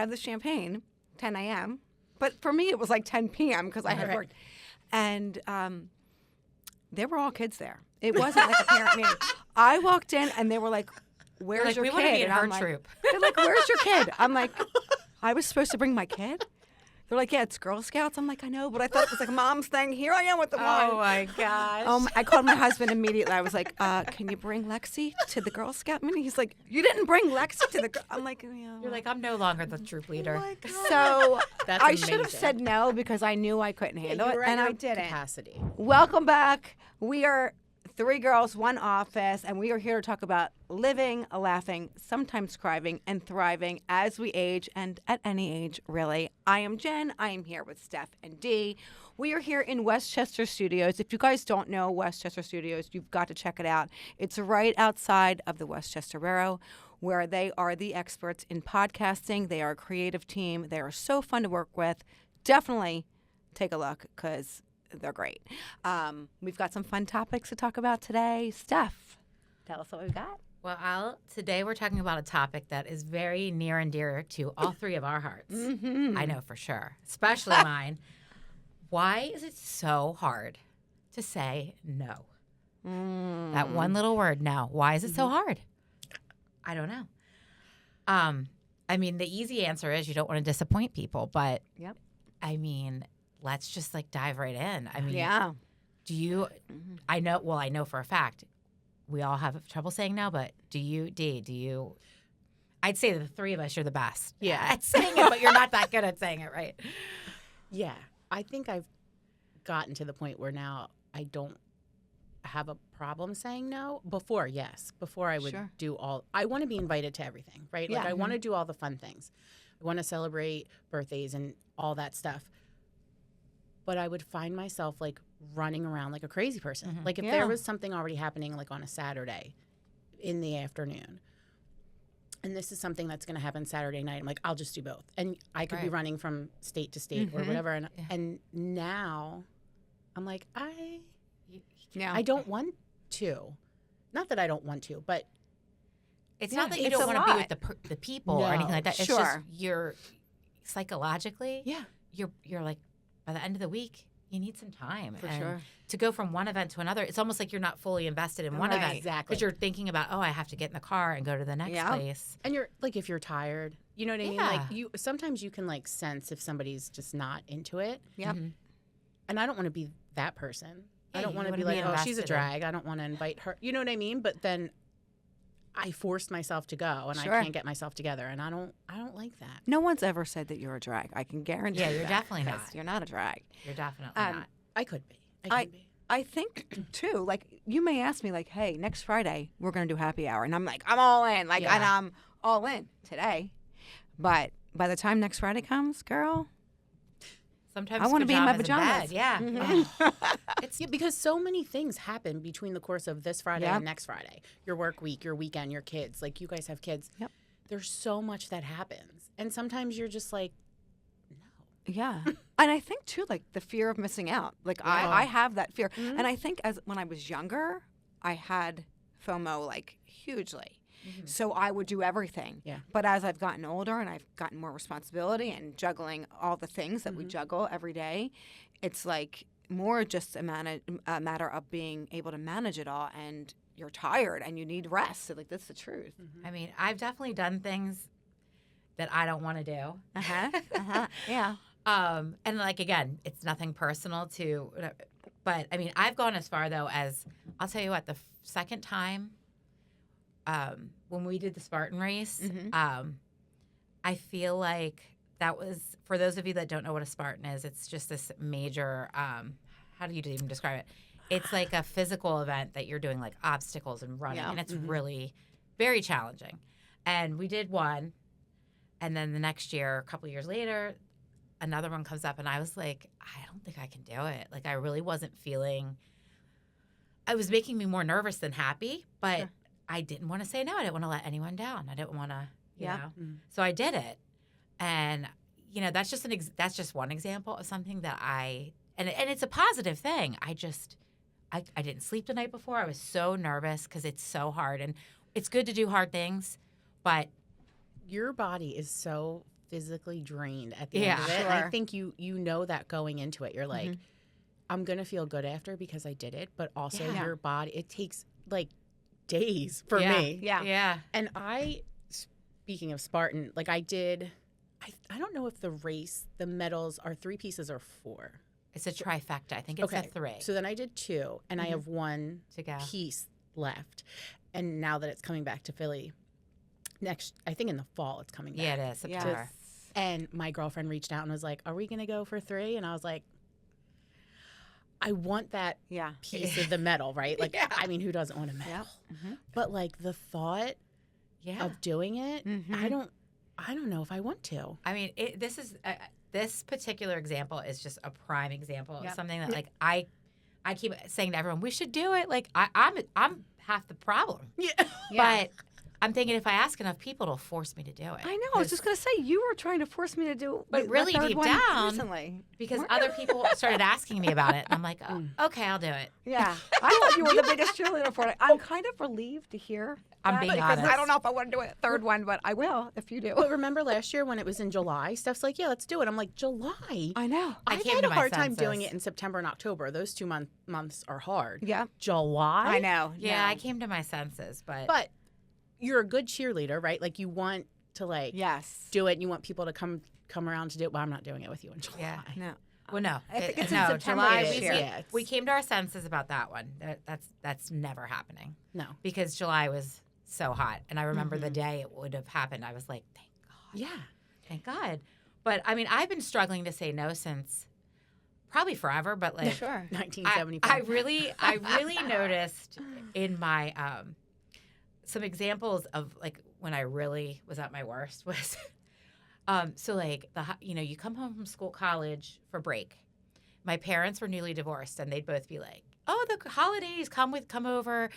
had the champagne, 10 a.m., but for me it was like 10 p.m. because I had worked. And there were all kids there. It wasn't like a parent meeting. I walked in and they were like, where's your kid? We want to be in her I'm troop. They're like, where's your kid? I'm like, I was supposed to bring my kid? They're like, yeah, it's Girl Scouts. I'm like, I know, but I thought it was like a mom's thing. Here I am with the wine. Oh, my gosh. I called my husband immediately. I was like, can you bring Lexi to the Girl Scout meeting? He's like, you didn't bring Lexi to the I'm like, yeah. You're like, I'm no longer the troop leader. So That's I should have amazing. said no because I knew I couldn't handle it, and I didn't. Capacity. Welcome back. We are 3 girls, 1 office, and we are here to talk about living, laughing, sometimes crying, and thriving as we age and at any age, really. I am Jen. I am here with Steph and Dee. We are here in Westchester Studios. If you guys don't know Westchester Studios, you've got to check it out. It's right outside of the Westchester Borough, where they are the experts in podcasting. They are a creative team. They are so fun to work with. Definitely take a look because they're great. We've got some fun topics to talk about today. Steph, tell us what we've got. Well, today we're talking about a topic that is very near and dear to all 3 of our hearts. Mm-hmm. I know for sure, especially mine. Why is it so hard to say no? That one little word, no. Why is it so hard? I don't know. I mean, the easy answer is you don't want to disappoint people, but Yep. I mean, let's just dive right in. I mean, Yeah. do you, I know for a fact, we all have trouble saying no, but do you, I'd say the 3 of us, you're the best. Yeah. At saying it, but you're not that good at saying it, right? Yeah. I think I've gotten to the point where now I don't have a problem saying no. Before, yes. Before I would Sure. do I want to be invited to everything, right? Like Yeah. I want to do all the fun things. I want to celebrate birthdays and all that stuff. But I would find myself running around like a crazy person. Like if Yeah. there was something already happening on a Saturday in the afternoon, and this is something that's going to happen Saturday night, I'm like, I'll just do both. And I could be Right. running from state to state or whatever. And now I'm like, Yeah. I don't want to. Not that I don't want to, but It's Yeah, not that you it's don't a want to be lot. with the people or No. anything like that. It's Sure. just you're psychologically, yeah. you're like, by the end of the week, you need some time. For and sure. to go from one event to another, it's almost like you're not fully invested in one Right. event. Exactly. Because you're thinking about, I have to get in the car and go to the next Yeah. place. And you're if you're tired, you know what I mean? Yeah. Sometimes you can sense if somebody's just not into it. Yep. Mhm. And I don't want to be that person. Yeah, I don't you want to be wanna like, be oh, she's a invested in- drag. I don't want to invite her. You know what I mean? But then I forced myself to go, and Sure. I can't get myself together, and I don't like that. No one's ever said that you're a drag. I can guarantee Yeah, you you're that, definitely 'cause not. You're not a drag. You're definitely Um, not. I could be. I could be. I think, too, you may ask me, hey, next Friday, we're going to do happy hour. And I'm like, I'm all in. And Yeah. I'm all in today. But by the time next Friday comes, girl, Sometimes I wanna be in my pajamas pajamas. Yeah. It's because so many things happen between the course of this Friday Yep. and next Friday. Your work week, your weekend, your kids. You guys have kids. Yep. There's so much that happens. And sometimes you're just like, no. yeah. And I think, too, the fear of missing out. I have that fear. And I think when I was younger, I had FOMO, hugely. So I would do everything. Yeah. But as I've gotten older and I've gotten more responsibility and juggling all the things that we juggle every day, it's more just a matter of being able to manage it all. And you're tired and you need rest. So that's the truth. I mean, I've definitely done things that I don't want to do. Yeah. And again, it's nothing personal but I mean, I've gone as far though as I'll tell you what, the second time when we did the Spartan race, I feel like that was, for those of you that don't know what a Spartan is, it's just this major, how do you even describe it? It's like a physical event that you're doing obstacles and running, and it's really very challenging. And we did one, and then the next year, a couple years later, another one comes up, and I was like, I don't think I can do it. I really wasn't feeling, it was making me more nervous than happy, but Sure. I didn't want to say no. I didn't want to let anyone down. I didn't want to, you Yeah. know. So I did it. And, that's just that's just one example of something that and it's a positive thing. I didn't sleep the night before. I was so nervous because it's so hard. And it's good to do hard things, but Your body is so physically drained at the end of it. And Sure. I think you know that going into it. You're like, I'm going to feel good after because I did it. But also Yeah. your body, it takes like days for Yeah. me. Yeah. Yeah. And speaking of Spartan, like I did, I don't know if the race, the medals are 3 pieces or 4. It's a trifecta. I think it's a 3 So then I did 2, and I have 1 to go. piece left. And now that it's coming back to Philly, I think in the fall it's coming back. Yeah, it is September. And my girlfriend reached out and was like, "Are we going to go for 3?" And I was like, I want that Yeah. piece of the medal, right? Like, I mean, who doesn't want a medal? Yep. Mhm. But like the thought Yeah. of doing it, Mhm. I don't know if I want to. I mean, this particular example is just a prime example of Yep. something that like I keep saying to everyone, we should do it. Like I'm half the problem, Yeah. but I'm thinking if I ask enough people, it'll force me to do it. I know. I was just gonna say you were trying to force me to do, But the really third deep one down- recently. because other people started asking me about it, and I'm like, oh, okay, I'll do it. Yeah, I thought you were the biggest cheerleader for it. I'm kind of relieved to hear. I'm that being because honest. I don't know if I want to do a third one, but I will if you do. But remember last year when it was in July, Steph's like, "Yeah, let's do it." I'm like, "July?" I know. I I've came had to a my hard time doing senses. it in September and October. Those 2 months are hard. Yeah, July? I know. Yeah, no. I came to my senses, but But you're a good cheerleader, right? Like you want to like Yes. do it and you want people to come around to do it. Well, I'm not doing it with you in July. yeah. No. Well, no, I think it's in no, September July. this year. Yeah, We came to our senses about that one. That's never happening No. because July was so hot, and I remember the day it would have happened. I was like, thank God. Yeah. Thank God. But I mean, I've been struggling to say no since probably forever, but like Sure. 1975. I really noticed in my some examples of like when I really was at my worst was so like you come home from school, college for break. My parents were newly divorced, and they'd both be like, "Oh, the holidays, come over."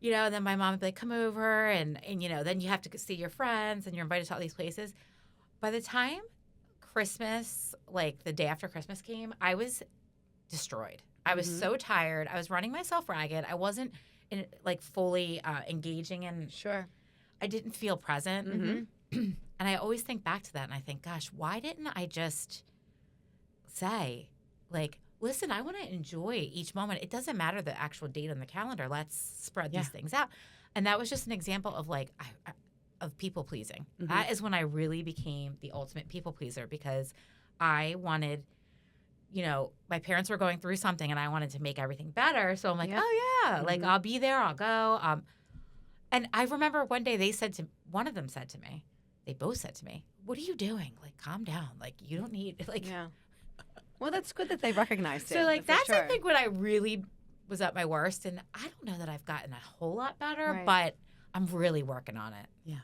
And then my mom would be like, come over, and then you have to see your friends, and you're invited to all these places. By the time Christmas, like the day after Christmas came, I was destroyed. I was so tired. I was running myself ragged. I wasn't fully engaging, and Sure. I didn't feel present. Mm-hmm. And I always think back to that, and I think, gosh, why didn't I just say, like, listen, I want to enjoy each moment. It doesn't matter the actual date on the calendar. Let's spread these things out. And that was just an example of of people pleasing. That is when I really became the ultimate people pleaser because I wanted, my parents were going through something and I wanted to make everything better. So I'm like, oh yeah, like I'll be there, I'll go. And I remember one day one of them said to me, they both said to me, what are you doing? Like, calm down. Like, you don't need, like, Yeah. Well, that's good that they recognized it. so like for that's sure. I think when I really was at my worst, and I don't know that I've gotten a whole lot better, Right. but I'm really working on it. Yeah.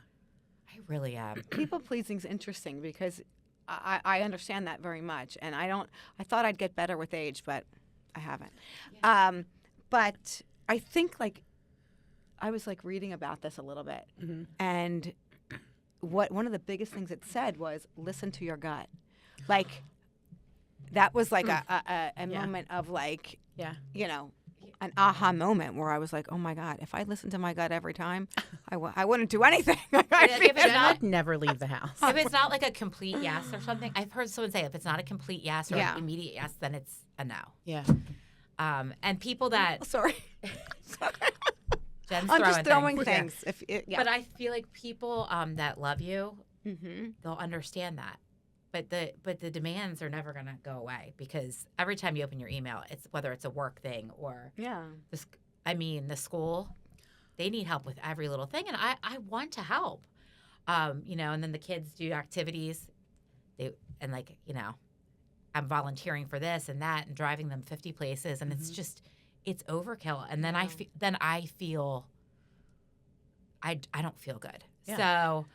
I really am. People pleasing's interesting because I understand that very much, and I thought I'd get better with age, but I haven't. But I think like I was like reading about this a little bit, and one of the biggest things it said was listen to your gut, like. That was like a moment of like, an aha moment where I was like, oh my God, if I listened to my gut every time, I wouldn't do anything. If it's Jen not, would never leave the house. if it's not like a complete yes or something, I've heard someone say if it's not a complete yes or Yeah. an immediate yes, then it's a no. Yeah. And people that Sorry. Jen's I'm just throwing things. things. But I feel like people that love you, Mm-hmm. they'll understand that. But the demands are never going to go away because every time you open your email, it's whether it's a work thing or Yeah. the school, they need help with every little thing, and I want to help. And then the kids do activities, I'm volunteering for this and that and driving them 50 places, and it's overkill. And then I feel I don't feel good. Yeah. So.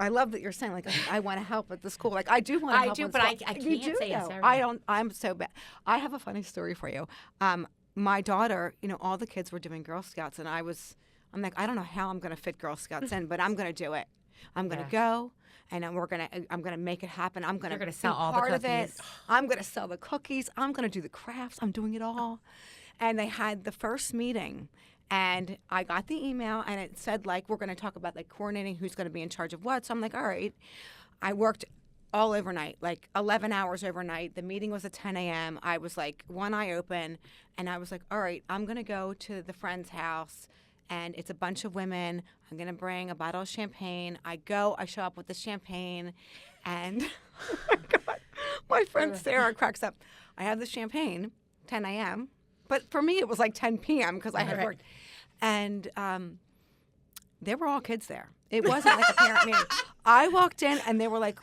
I love that you're saying like I want to help at the school. Like I do want to I help. do, at but I school. can't You do, say yes though. to I everything. don't. I'm so bad. I have a funny story for you. My daughter, all the kids were doing Girl Scouts, and I'm like, I don't know how I'm going to fit Girl Scouts in, but I'm going to do it. I'm going to go, and I'm going to make it happen. I'm going to sell all the part of it. cookies. I'm going to sell the cookies. I'm going to do the crafts. I'm doing it all. And they had the first meeting. And I got the email, and it said, like, we're going to talk about, like, coordinating who's going to be in charge of what. So I'm like, all right. I worked all overnight, like 11 hours overnight. The meeting was at 10 a.m. I was, like, one eye open, and I was like, all right, I'm going to go to the friend's house, and it's a bunch of women. I'm going to bring a bottle of champagne. I show up with the champagne, and oh my God, my friend Sarah cracks up. I have the champagne, 10 a.m., but for me, it was like 10 p.m. because I had worked. And there were all kids there. It wasn't like a parent meeting. I walked in, and they were like,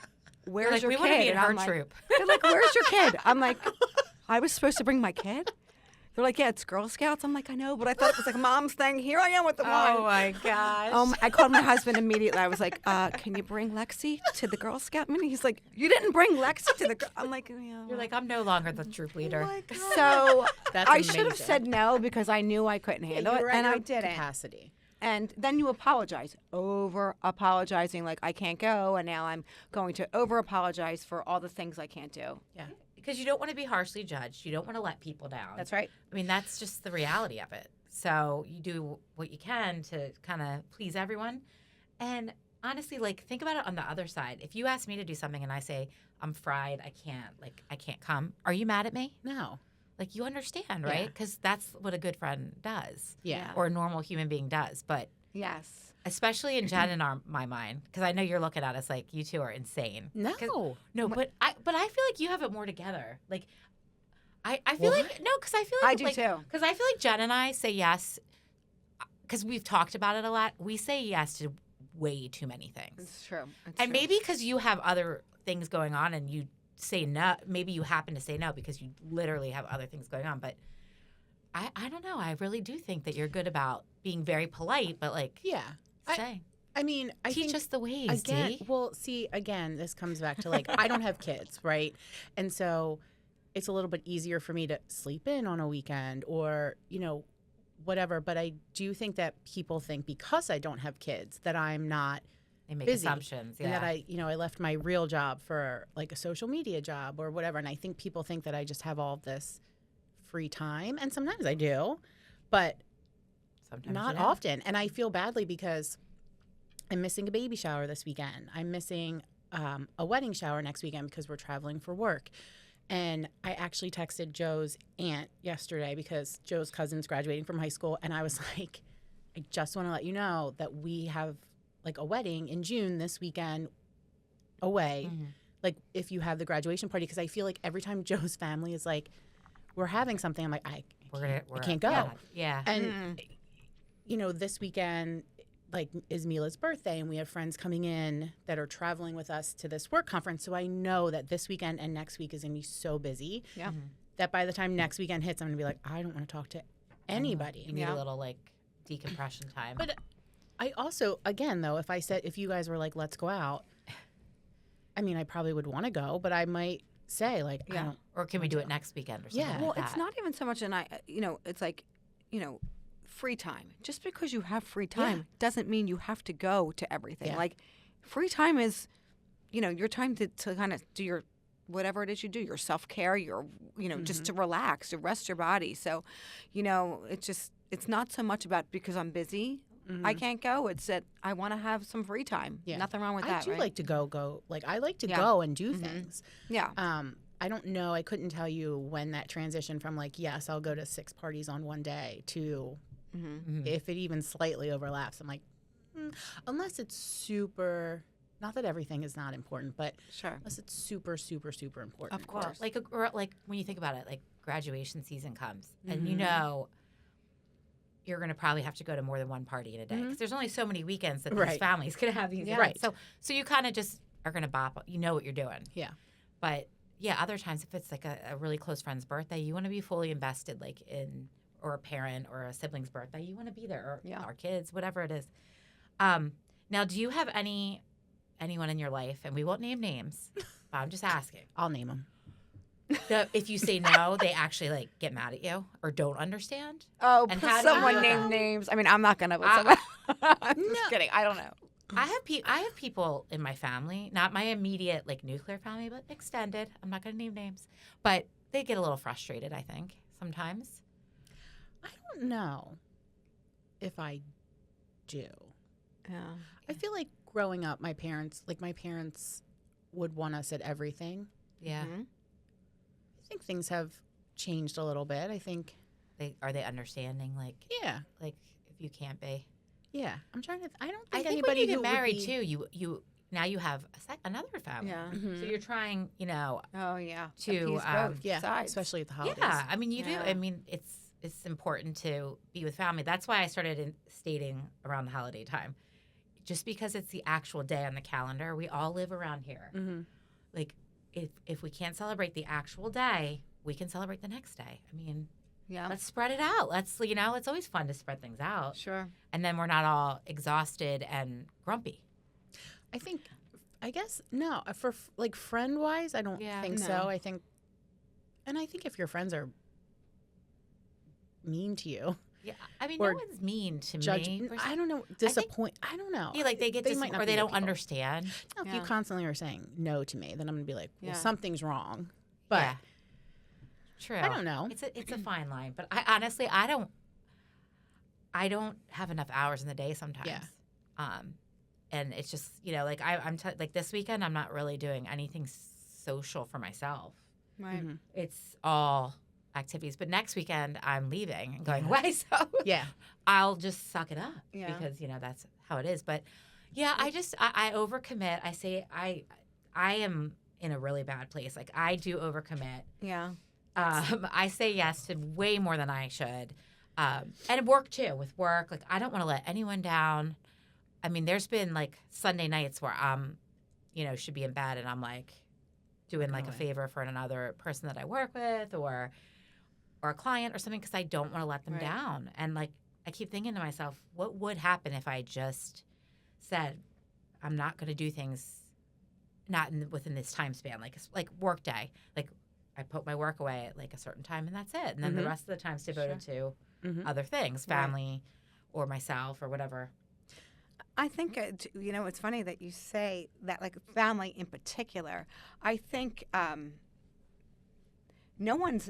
where's like, your we kid? want to be in And her I'm like, troop. they're like, where's your kid? I'm like, I was supposed to bring my kid? They're like, yeah, it's Girl Scouts. I'm like, I know, but I thought it was like a mom's thing. Here I am with the wine. Oh my gosh. I called my husband immediately. I was like, can you bring Lexi to the Girl Scout meeting? He's like, you didn't bring Lexi to the I'm like, yeah. You're like, I'm no longer the troop leader. So That's I should have amazing. said no because I knew I couldn't handle it, You're at and I your didn't. Capacity. And then you apologize, over apologizing, like I can't go, and now I'm going to over apologize for all the things I can't do. Yeah. Because you don't want to be harshly judged. You don't want to let people down. That's right. I mean, that's just the reality of it. So you do what you can to kind of please everyone. And honestly, like, think about it on the other side. If you ask me to do something and I say, I'm fried, I can't come, are you mad at me? No. Like, you understand, right? Because that's what a good friend does. Yeah. Or a normal human being does. But Yes. especially in Jen and my mind, because I know you're looking at us like you two are insane. No. But I feel like you have it more together. Like, I feel like because I feel like I do too. Because I feel like Jen and I say yes because we've talked about it a lot. We say yes to way too many things, It's true. It's and true. maybe because you have other things going on and you say no. Maybe you happen to say no because you literally have other things going on. But I don't know. I really do think that you're good about being very polite, but like say. I mean, I Teach think us the ways, again. Dee. Well, see, again, this comes back to like I don't have kids, right? And so it's a little bit easier for me to sleep in on a weekend or whatever. But I do think that people think because I don't have kids that I'm not They make busy, assumptions, and that I left my real job for like a social media job or whatever. And I think people think that I just have all this free time, and sometimes I do, but Sometimes not you don't. often. And I feel badly because I'm missing a baby shower this weekend. I'm missing a wedding shower next weekend because we're traveling for work. And I actually texted Joe's aunt yesterday because Joe's cousin's graduating from high school. And I was like, I just want to let you know that we have like a wedding in June this weekend away. Mhm. Like if you have the graduation party, because I feel like every time Joe's family is like, we're having something, I'm like, I can't go. Yeah. And this weekend, like, is Mila's birthday, and we have friends coming in that are traveling with us to this work conference. So I know that this weekend and next week is going to be so busy Yeah. that by the time next weekend hits, I'm going to be like, I don't want to talk to anybody. You need a little like decompression time. But I also, again, though, if you guys were like, let's go out, I mean, I probably would want to go, but I might say like, I don't. or can we do it next weekend or something? Yeah. Well, like it's that? not even so much it's like, free time. Just because you have free time doesn't mean you have to go to everything. Yeah. Like, free time is, your time to kind of do your whatever it is you do, your self-care, your, just to relax, to rest your body. So, it's not so much about because I'm busy, I can't go. It's that I want to have some free time. Yeah. Nothing wrong with I that, do right? like to go. Like, I like to Yeah. go and do things. Yeah. I don't know. I couldn't tell you when that transition from like, yes, I'll go to 6 parties on one day to if it even slightly overlaps. I'm like, unless it's super, not that everything is not important, but Sure. unless it's super, super, super important. Of Well, course. like when you think about it, like graduation season comes, and you're going to probably have to go to more than one party in a day because there's only so many weekends that these Right. families could have these Yeah. events. So you kind of just are going to bop. You know what you're doing. Yeah. But yeah, other times if it's like a really close friend's birthday, you want to be fully invested, like in or a parent or a sibling's birthday, you want to be there, or our kids, whatever it is. Now, do you have anyone in your life, and we won't name names, but I'm just asking. I'll name them. If you say no, they actually like get mad at you or don't understand. Oh, And put how do you someone do name that? names. I mean, I'm not gonna. I'm just kidding. I don't know. I have people in my family, not my immediate like nuclear family, but extended. I'm not going to name names, but they get a little frustrated. I think sometimes. I don't know. if I do. Yeah. I feel like growing up, my parents would want us at everything. Yeah. Mhm. I think things have changed a little bit. I think, Are they understanding? Like yeah, if you can't be. yeah. I'm trying to. I don't I think think anybody when you who get would married be, too, you now you have another family. Yeah. Mhm. So you're trying, Oh yeah. To, Appease both yeah, sides. especially at the holidays. yeah. I mean, you do. Yeah. I mean, it's important to be with family. That's why I started stating around the holiday time, just because it's the actual day on the calendar. We all live around here. Mm-hmm. Like, if we can't celebrate the actual day, we can celebrate the next day. I mean, Yeah. let's spread it out. It's always fun to spread things out, Sure. and then we're not all exhausted and grumpy. I guess no. For like friend wise, I don't Yeah. think No. so. I think if your friends are mean to you, Yeah, I mean, Or no one's mean to judge. me. I don't know. Disappoint. I don't know. Yeah, like they get might not or be they the don't people. understand. Now, if Yeah. you constantly are saying no to me, then I'm gonna be like, well, Yeah. something's wrong. But Yeah. True. I don't know. It's a fine line, but I honestly I don't have enough hours in the day sometimes. Yeah. And it's just like I'm like this weekend I'm not really doing anything social for myself. Right. Mhm. It's all activities, but next weekend I'm leaving and going away, so yeah, I'll just suck it up Yeah. because that's how it is. But yeah, I overcommit. I say I am in a really bad place. Like I do overcommit. Yeah. I say yes to way more than I should. And work too. With work, like I don't want to let anyone down. I mean, there's been like Sunday nights where I'm, should be in bed and I'm like doing like a away. favor for another person that I work with or a client or something because I don't want to let them Right. down. And like I keep thinking to myself, what would happen if I just said, I'm not going to do things not within this time span, like work day, like I put my work away at like a certain time and that's it. And then the Mhm. rest of the time's devoted to Mhm. other things, Right. family or myself or whatever. I think it's funny that you say that, like family in particular. I think no one's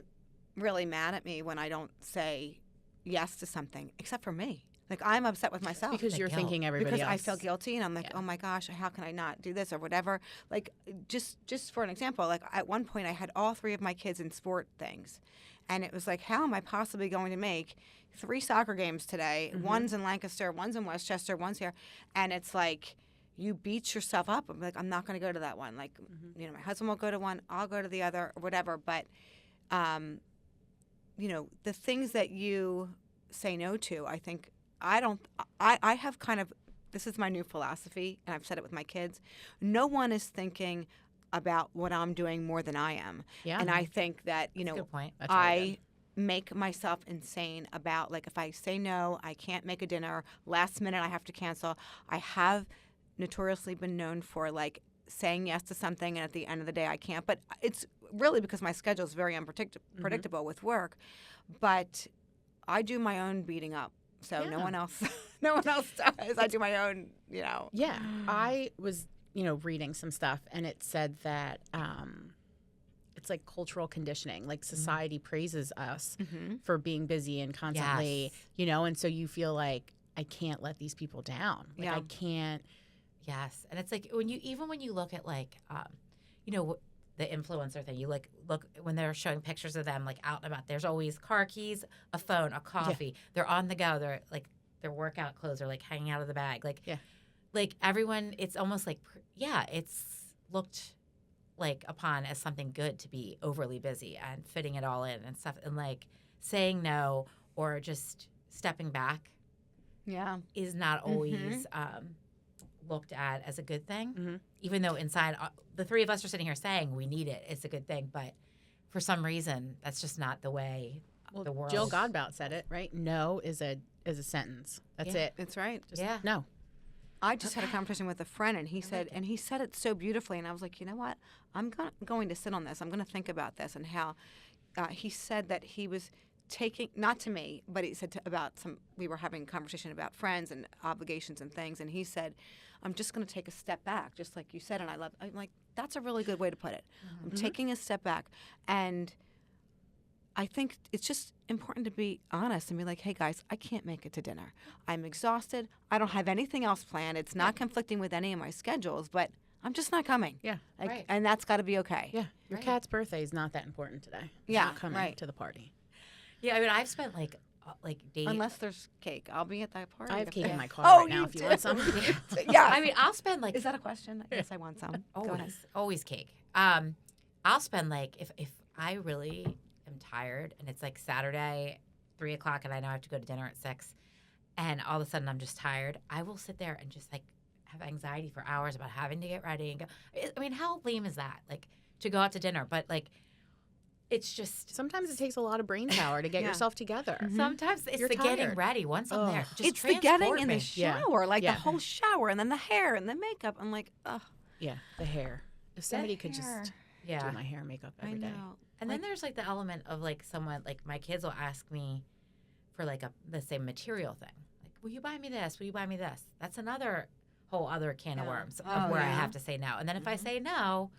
really mad at me when I don't say yes to something, except for me. Like I'm upset with myself because the you're guilt. thinking everybody because else. I feel guilty and I'm like, Yeah. oh my gosh, how can I not do this or whatever? Like just for an example, like at one point I had all three of my kids in sport things, and it was like, how am I possibly going to make 3 soccer games today? Mm-hmm. One's in Lancaster, one's in Westchester, one's here, and it's like you beat yourself up. I'm like, I'm not going to go to that one. Like, Mm-hmm. my husband will go to one, I'll go to the other, or whatever. But, the things that you say no to, I think I have kind of, this is my new philosophy, and I've said it with my kids. No one is thinking about what I'm doing more than I am. Yeah. And I think that, That's a good point. That's really I make myself insane about, like, if I say no, I can't make a dinner, last minute I have to cancel. I have notoriously been known for, like, saying yes to something and at the end of the day I can't. But it's really because my schedule is very predictable with work. But I do my own beating up. So no Yeah. one else does. I do my own, Yeah, I was, reading some stuff, and it said that it's like cultural conditioning. Like society praises us Mhm. for being busy and constantly, Yes. and so you feel like I can't let these people down. Like Yeah. I can't. Yes, and it's like when you look at like, the influencer thing. You look when they're showing pictures of them like out and about. There's always car keys, a phone, a coffee. They're on the go. They're like their workout clothes are like hanging out of the bag. Like, Yeah. like everyone. It's almost like it's looked like upon as something good to be overly busy and fitting it all in and stuff. And like saying no or just stepping back Yeah. is not always looked at as a good thing, Mhm. even though inside the three of us are sitting here saying we need it. It's a good thing, but for some reason, that's just not the way the world. Jill Godbout said it, right? No is a sentence. That's Yeah. it. That's right. Just Yeah. no. I just had a conversation with a friend, and he said it so beautifully, and I was like, you know what? I'm going to sit on this. I'm going to think about this, and how he said that he was taking, not to me, but he said we were having a conversation about friends and obligations and things, and he said, I'm just going to take a step back, just like you said, and I'm like, that's a really good way to put it. I'm taking a step back, and I think it's just important to be honest and be like, hey, guys, I can't make it to dinner. I'm exhausted. I don't have anything else planned. It's not conflicting with any of my schedules, but I'm just not coming. Yeah. Like, Right. And that's got to be okay. Yeah. Your Right. cat's birthday is not that important today. It's Yeah, not coming right. to the party. Yeah, I mean, I've spent like days. Unless there's cake. I'll be at that party. I have if cake they- in my car Oh, right now you if you do? want some. Yeah. I mean, I'll spend like Is that a question? Yes, I want some. Go ahead. always cake. I'll spend like if I really am tired and it's like Saturday, 3:00, and I know I have to go to dinner at 6, and all of a sudden I'm just tired. I will sit there and just like have anxiety for hours about having to get ready and go. I mean, how lame is that? Like to go out to dinner, but like it's just Sometimes it takes a lot of brain power to get Yeah. yourself together. sometimes it's You're the getting tired. ready. Once I'm there, Ugh. just It's the getting transport in me. the Yeah. shower, like Yeah. the whole shower, and then the hair and the makeup. I'm like, ugh. Yeah, the hair. If somebody could just Yeah. do my hair and makeup I every day. know. And then there's like the element of like someone like my kids will ask me for like the same material thing. Like, will you buy me this? Will you buy me this? That's another whole other can of Yeah. worms of Oh, where I yeah. have to say no. And then if I say no,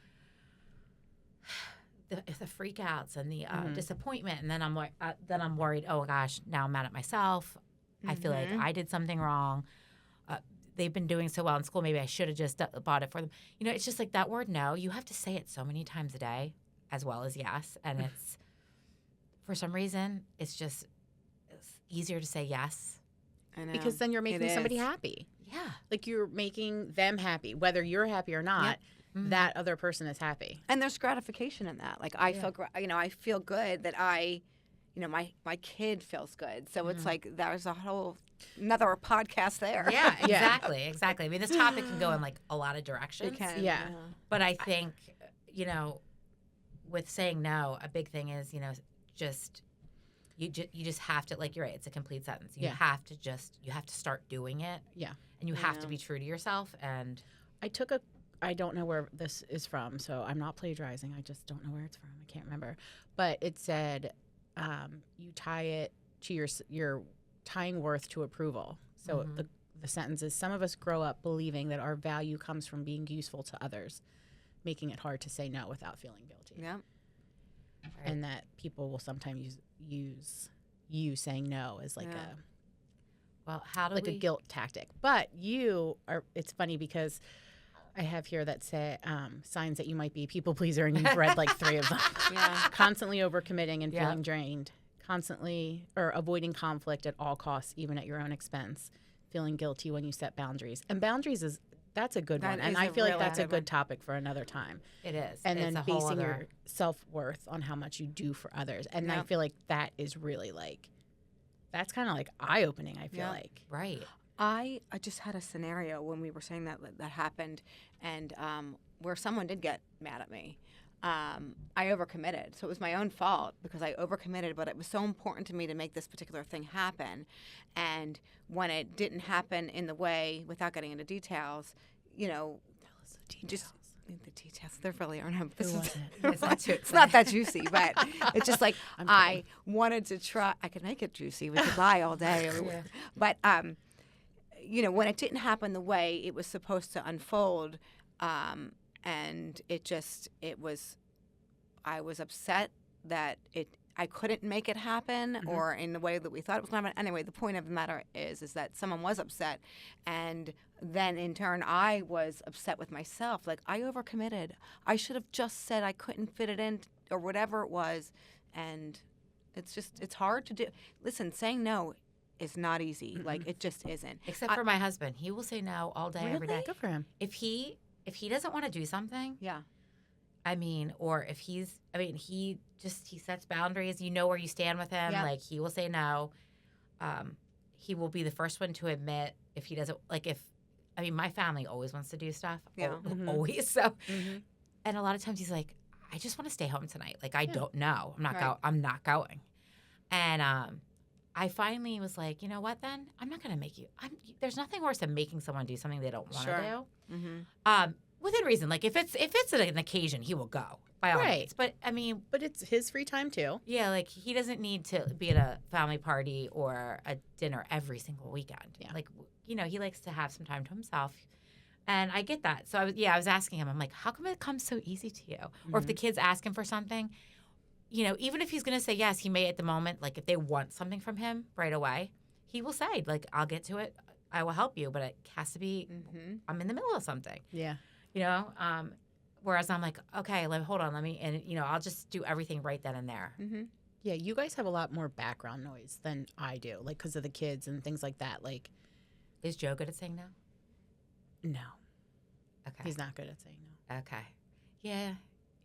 the freak outs and the disappointment, and then I'm worried. Oh gosh, now I'm mad at myself. I feel like I did something wrong. They've been doing so well in school. Maybe I should have just bought it for them. You know, it's just like that word no. You have to say it so many times a day, as well as yes. And it's for some reason it's easier to say yes. I know. Because then you're making It somebody is. happy. Yeah. Like you're making them happy. Whether you're happy or not, that other person is happy. And there's gratification in that. Like I feel, I feel good that my kid feels good. So it's like there's a whole another podcast there. Yeah, exactly. I mean, this topic can go in like a lot of directions. It can. Yeah. But I think, with saying no, a big thing is, just you just have to, like, you're right, it's a complete sentence. You have to start doing it. Yeah. And you have to be true to yourself. And I don't know where this is from, so I'm not plagiarizing. I just don't know where it's from. I can't remember. But it said you tie it to your tying worth to approval. So the sentence is, some of us grow up believing that our value comes from being useful to others, making it hard to say no without feeling guilty. Yeah. And that people will sometimes use you saying no as like a guilt tactic. But it's funny because I have here that say signs that you might be a people pleaser, and you've read like 3 of them. Yeah. Constantly overcommitting and feeling drained. Constantly or avoiding conflict at all costs, even at your own expense. Feeling guilty when you set boundaries. And boundaries that's a good That one. And is I a feel like really that's a good good one. topic for another time. it is. And it's then a whole basing other, your self-worth on how much you do for others. And I Yep. feel like that is really like, that's kind of like eye-opening, I feel Yeah. like. right. I just had a scenario when we were saying that happened, and where someone did get mad at me. I overcommitted, so it was my own fault because I overcommitted. But it was so important to me to make this particular thing happen, and when it didn't happen in the way, without getting into details, Tell us the details. just the details. There really aren't. This Who is- was it? It's not too It's not that juicy, but it's just like I'm I kidding. wanted to try. I could make it juicy. We could lie all day. But when it didn't happen the way it was supposed to unfold, and I was upset that I couldn't make it happen or in the way that we thought it was going to happen. Anyway, the point of the matter is that someone was upset, and then in turn I was upset with myself. Like, I overcommitted. I should have just said I couldn't fit it in or whatever it was, and it's hard to do. Listen, saying no is not easy. Like, it just isn't. Except for my husband. He will say no all day, every day. Good for him. If he doesn't want to do something, Yeah. or if he sets boundaries. You know where you stand with him. Yeah. Like, he will say no. He will be the first one to admit if he doesn't, like, my family always wants to do stuff. Yeah. Always. So, and a lot of times he's like, I just want to stay home tonight. Like, I don't know. I'm not going. And I finally was like, you know what? Then I'm not going to make you. There's nothing worse than making someone do something they don't want to do. Mm-hmm. Within reason. Like, if it's an occasion, he will go by all Right. means. But But it's his free time too. yeah, like, he doesn't need to be at a family party or a dinner every single weekend. Yeah. Like, he likes to have some time to himself. And I get that. So I was asking him, I'm like, how come it comes so easy to you? Or if the kids ask him for something, even if he's going to say yes, he may at the moment, like if they want something from him right away, he will say, like, I'll get to it. I will help you, but it has to be, I'm in the middle of something. Yeah. Whereas I'm like, okay, hold on, and I'll just do everything right then and there. Mm-hmm. Yeah, you guys have a lot more background noise than I do, like because of the kids and things like that. Like, is Joe good at saying no? No. Okay. He's not good at saying no. Okay. Yeah.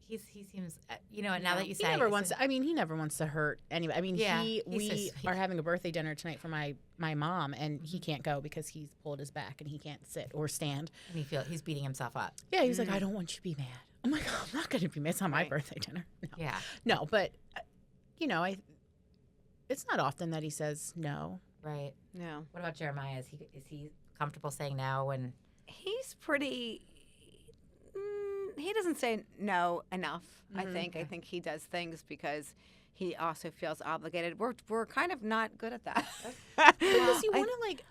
He seems, and now that you say he never wants to hurt anybody. I mean, Yeah, we are having a birthday dinner tonight for my mom, and he can't go because he's pulled his back and he can't sit or stand. And he's beating himself up. Yeah, he's like, I don't want you to be mad. I'm like, I'm not going to be mad. It's not my birthday dinner. No. Yeah. No, but, it's not often that he says no. Right. No. What about Jeremiah? Is he comfortable saying no? And He's pretty. He doesn't say no enough. I think. I think he does things because he also feels obligated. We're kind of not good at that. Because you want to like.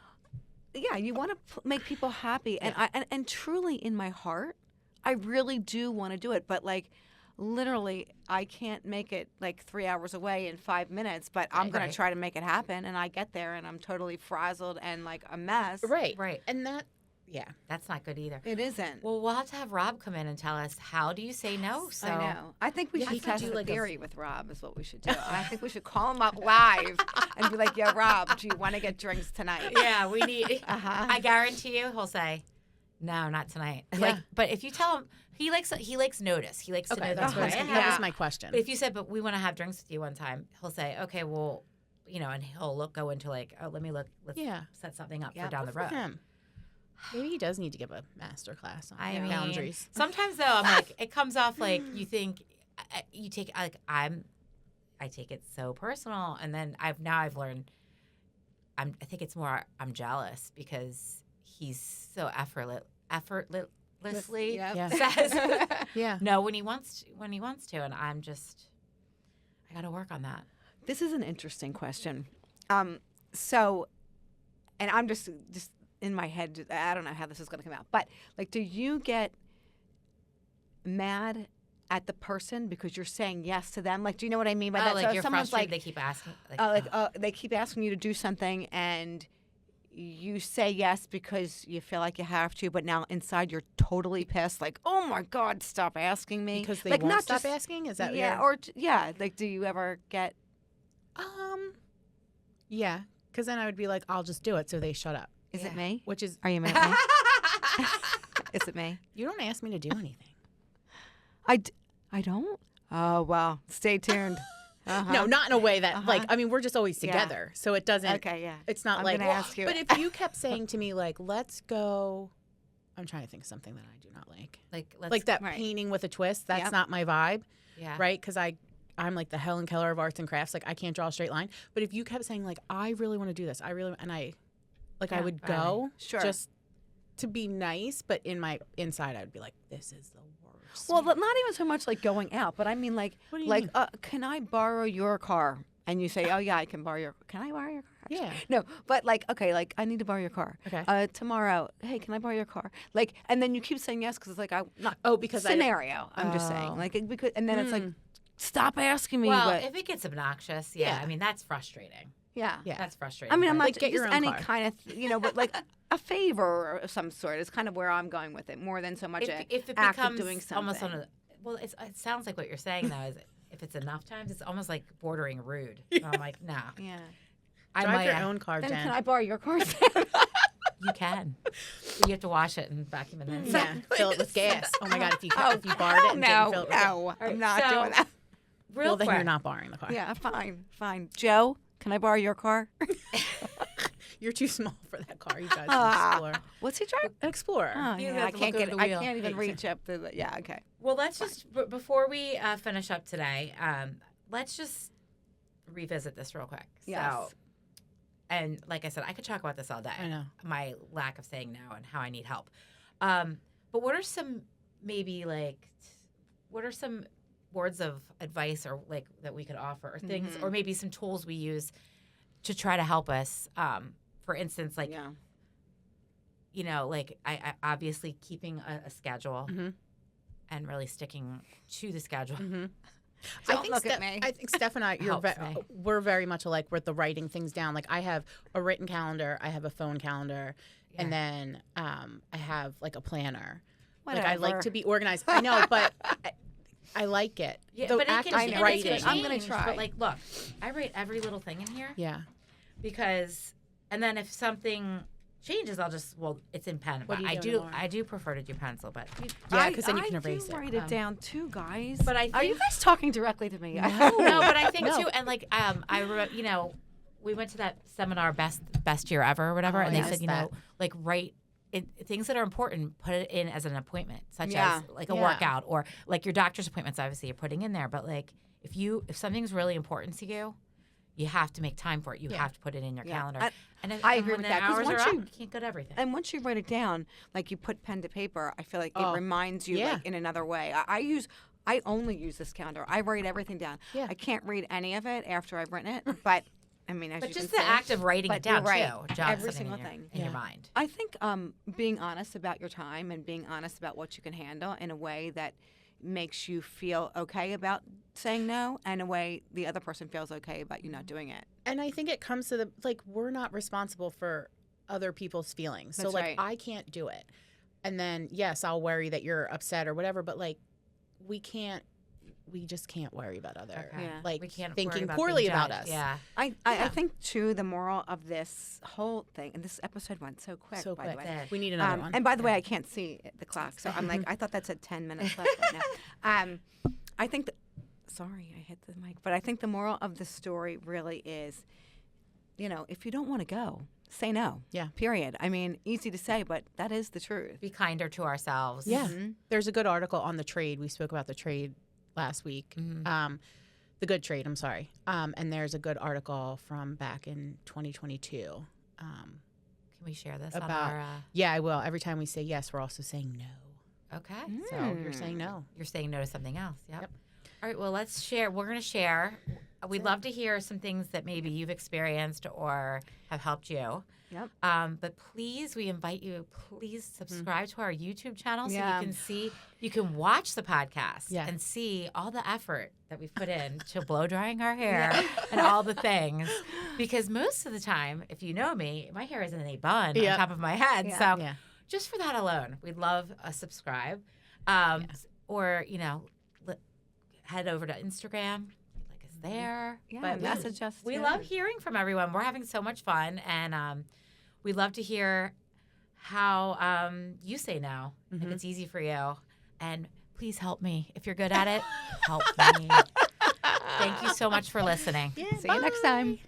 Yeah, you want to make people happy, and and truly in my heart, I really do want to do it. But like, literally, I can't make it like 3 hours away in 5 minutes. But I'm gonna try to make it happen, and I get there, and I'm totally frazzled and like a mess. Right. Right. And that. Yeah. That's not good either. It isn't. Well, we'll have to have Rob come in and tell us, how do you say no? So I know. I think we Yeah, should he could test do a like a- theory with Rob is what we should do. I think we should call him up live and be like, "Yo, Rob, do you want to get drinks tonight?" Yeah, we need. Uh-huh. I guarantee you, he'll say, "No, not tonight." Yeah. Like, but if you tell him, he likes notice. He likes to know that's that. what that was my question. But if you said, "But we want to have drinks with you one time," he'll say, "Okay, well, and he'll go into like, oh, let me look. Let's set something up for down the Good for road." him. Maybe he does need to give a master class on I mean, boundaries. sometimes though, I'm like, it comes off like you think you take like I take it so personal, and then I've learned I think it's more I'm jealous because he's so effortlessly Yep. says Yeah. no when he wants to, and I got to work on that. This is an interesting question. So, and I'm just in my head, I don't know how this is going to come out, but like, do you get mad at the person because you're saying yes to them? Like, do you know what I mean by that? Like So if you're someone's frustrated, like, they keep asking. they keep asking you to do something and you say yes because you feel like you have to, but now inside you're totally pissed. Like, oh my God, stop asking me. Because they like, won't not stop just, asking? Is that yeah, weird? or like, do you ever get? Yeah. Because then I would be like, I'll just do it so they shut up. Is it me? Which is, Are you mad at me? Is it me? you don't ask me to do anything. I don't. Oh well, stay tuned. Uh-huh. No, not in a way that like, I mean, we're just always together. So it doesn't, Okay, yeah. it's not I'm like, gonna ask you. but if you kept saying to me like, let's go, I'm trying to think of something that I do not like. Like that Right. painting with a twist. That's Yep. not my vibe. Yeah. Right. Because I'm like the Helen Keller of arts and crafts. Like I can't draw a straight line. But if you kept saying like, I really want to do this. I would go Sure. just to be nice. But in my inside, I would be like, this is the worst. Well, but not even so much like going out, but I mean like, What do you like, mean? Can I borrow your car? And you say, oh yeah, I can borrow your. Can I borrow your car? Yeah. No, but like, okay, like I need to borrow your car. Okay. Tomorrow, hey, can I borrow your car? Like, and then you keep saying yes because it's like because scenario. I'm just saying like because and then it's like, stop asking me. Well, but, if it gets obnoxious, yeah, I mean that's frustrating. yeah. Yeah. That's frustrating. I mean, I'm but- not Like, get your just own any car. kind of, but like a favor of some sort is kind of where I'm going with it, more than so much if it act becomes of doing something. almost on a it sounds like what you're saying though is if it's enough times it's almost like bordering rude. And I'm like, nah. Yeah. I Drive might your own car, Then Jen. can I borrow your car? You can. But you have to wash it and vacuum and then Yeah. Fill it with gas. Oh my God. If you borrowed it and didn't fill it with gas. I'm not so- doing that. Real Well, then quick. you're not borrowing the car. Yeah, fine. Joe, can I borrow your car? You're too small for that car. You guys Ah. Explorer. What's he driving? An Explorer. Oh, You yeah, have I to can't look get over it. the I wheel. can't even reach up to the. Yeah, okay. Well, let's just before we finish up today, let's just revisit this real quick. Yes. So, and like I said, I could talk about this all day. I know. My lack of saying no and how I need help. But what are some what are some words of advice or like that we could offer or things or maybe some tools we use to try to help us? For instance, like Yeah. like I obviously keeping a schedule Mhm. and really sticking to the schedule. Mhm. Don't look at me. I think Steph and I, Helps me. we're very much alike with the writing things down. Like I have a written calendar, I have a phone calendar, and then I have like a planner. Whatever. Like I like to be organized. I know, but I like it. Yeah, The but act it of can, writing. I'm gonna change, try. But like, look, I write every little thing in here Yeah. because, and then if something changes, I'll just it's in pen. What But are you doing tomorrow? I do prefer to do pencil, but Yeah, because then you can I erase do it. write it down too, guys. But I Are you think- guys talking directly to me? No. no, but I think No. too, and like we went to that seminar, best year ever or whatever, Oh, and they I said, missed you know, that. like write things that are important, put it in as an appointment, such Yeah. as like a Yeah. workout or like your doctor's appointments. Obviously, you're putting in there, but like if something's really important to you, you have to make time for it. You Yeah. have to put it in your Yeah. calendar. And I and agree when with the that, 'cause hours once are up, you- you can't go to everything. And once you write it down, like you put pen to paper, I feel like Oh, it reminds you yeah. like in another way. I only use this calendar. I write everything down. Yeah. I can't read any of it after I've written it, but I mean, as But you just can the see, act of writing but it down you're right. too, jogs Every something single in your, thing. in your Yeah. mind. I think being honest about your time and being honest about what you can handle in a way that makes you feel okay about saying no, and a way the other person feels okay about you not doing it. And I think it comes to we're not responsible for other people's feelings. So That's like right. I can't do it. And then yes, I'll worry that you're upset or whatever, but like we just can't worry about other Okay. Yeah. like We can't worry thinking about poorly being about judged. us. Yeah. I Yeah. think too the moral of this whole thing, and this episode went so quick. So by quick. the way. Dead. We need another one. And by the way, I can't see the clock, so I'm like, I thought that said 10 minutes left right now. I think, sorry, I hit the mic, but I think the moral of the story really is, if you don't want to go, say no. Yeah. Period. I mean, easy to say, but that is the truth. Be kinder to ourselves. Yeah. Mhm. There's a good article on the trade. We spoke about the trade last week. Mhm. The good trade, I'm sorry. And there's a good article from back in 2022. Can we share this About- on our? Yeah, I will. Every time we say yes, we're also saying no. Okay. So you're saying no. You're saying no to something else. Yep. Yep. All right. Well, let's share. We're going to share. We'd love to hear some things that maybe you've experienced or have helped you. Yep. But please, we invite you, please subscribe to our YouTube channel so Yeah. you can watch the podcast Yeah. and see all the effort that we've put in to blow drying our hair and all the things. Because most of the time, if you know me, my hair is in a bun on Yep. top of my head. Yeah. So Yeah. just for that alone, we'd love a subscribe. Or, head over to Instagram. Like us there. Yeah, But message us. we too. love hearing from everyone. We're having so much fun, and we'd love to hear how you say no if it's easy for you. And please help me. If you're good at it, help me. Thank you so much for listening. See you next time.